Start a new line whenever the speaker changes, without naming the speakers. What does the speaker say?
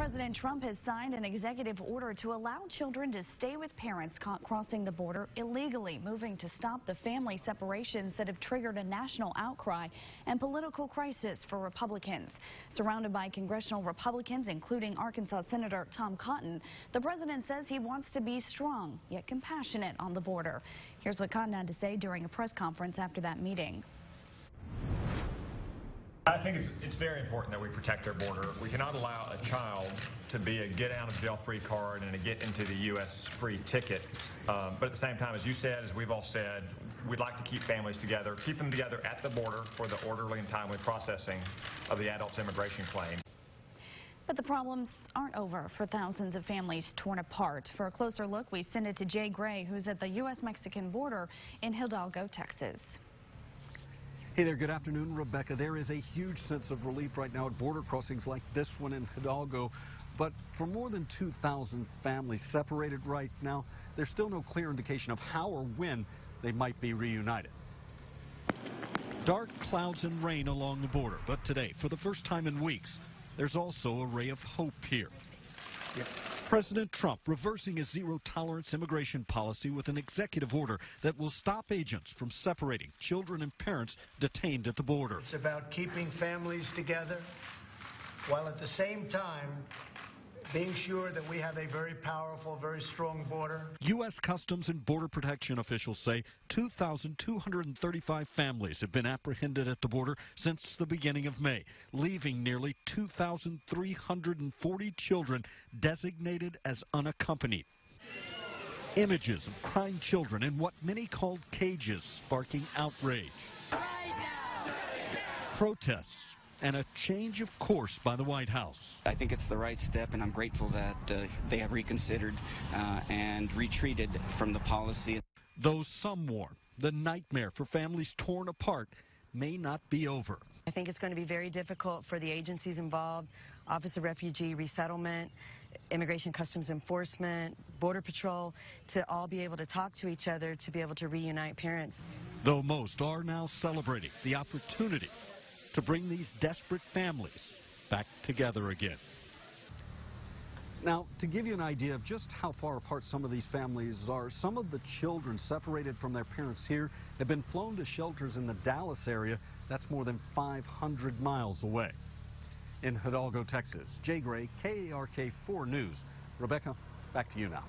President Trump has signed an executive order to allow children to stay with parents caught crossing the border illegally, moving to stop the family separations that have triggered a national outcry and political crisis for Republicans. Surrounded by congressional Republicans, including Arkansas Senator Tom Cotton, the president says he wants to be strong yet compassionate on the border. Here's what Cotton had to say during a press conference after that meeting.
I think it's very important that we protect our border. We cannot allow a child to be a get-out-of-jail-free card and a get-into-the-U.S. free ticket. But at the same time, as you said, as we've all said, we'd like to keep families together, keep them together at the border for the orderly and timely processing of the adult's immigration claim.
But the problems aren't over for thousands of families torn apart. For a closer look, we send it to Jay Gray, who's at the U.S.-Mexican border in Hidalgo, Texas.
Hey there, good afternoon, Rebecca. There is a huge sense of relief right now at border crossings like this one in Hidalgo. But for more than 2,000 families separated right now, there's still no clear indication of how or when they might be reunited.
Dark clouds and rain along the border, but today, for the first time in weeks, there's also a ray of hope here. President Trump reversing his zero-tolerance immigration policy with an executive order that will stop agents from separating children and parents detained at the border.
It's about keeping families together while at the same time being sure that we have a very powerful, very strong border.
U.S. Customs and Border Protection officials say 2,235 families have been apprehended at the border since the beginning of May, leaving nearly 2,340 children designated as unaccompanied. Images of crying children in what many called cages sparking outrage. Protests and a change of course by the White House.
I think it's the right step, and I'm grateful that they have reconsidered and retreated from the policy.
Though some warn the nightmare for families torn apart may not be over.
I think it's going to be very difficult for the agencies involved, Office of Refugee Resettlement, Immigration Customs Enforcement, Border Patrol, to all be able to talk to each other, to be able to reunite parents.
Though most are now celebrating the opportunity to bring these desperate families back together again.
Now, to give you an idea of just how far apart some of these families are, some of the children separated from their parents here have been flown to shelters in the Dallas area. That's more than 500 miles away. In Hidalgo, Texas, Jay Gray, KARK 4 News. Rebecca, back to you now.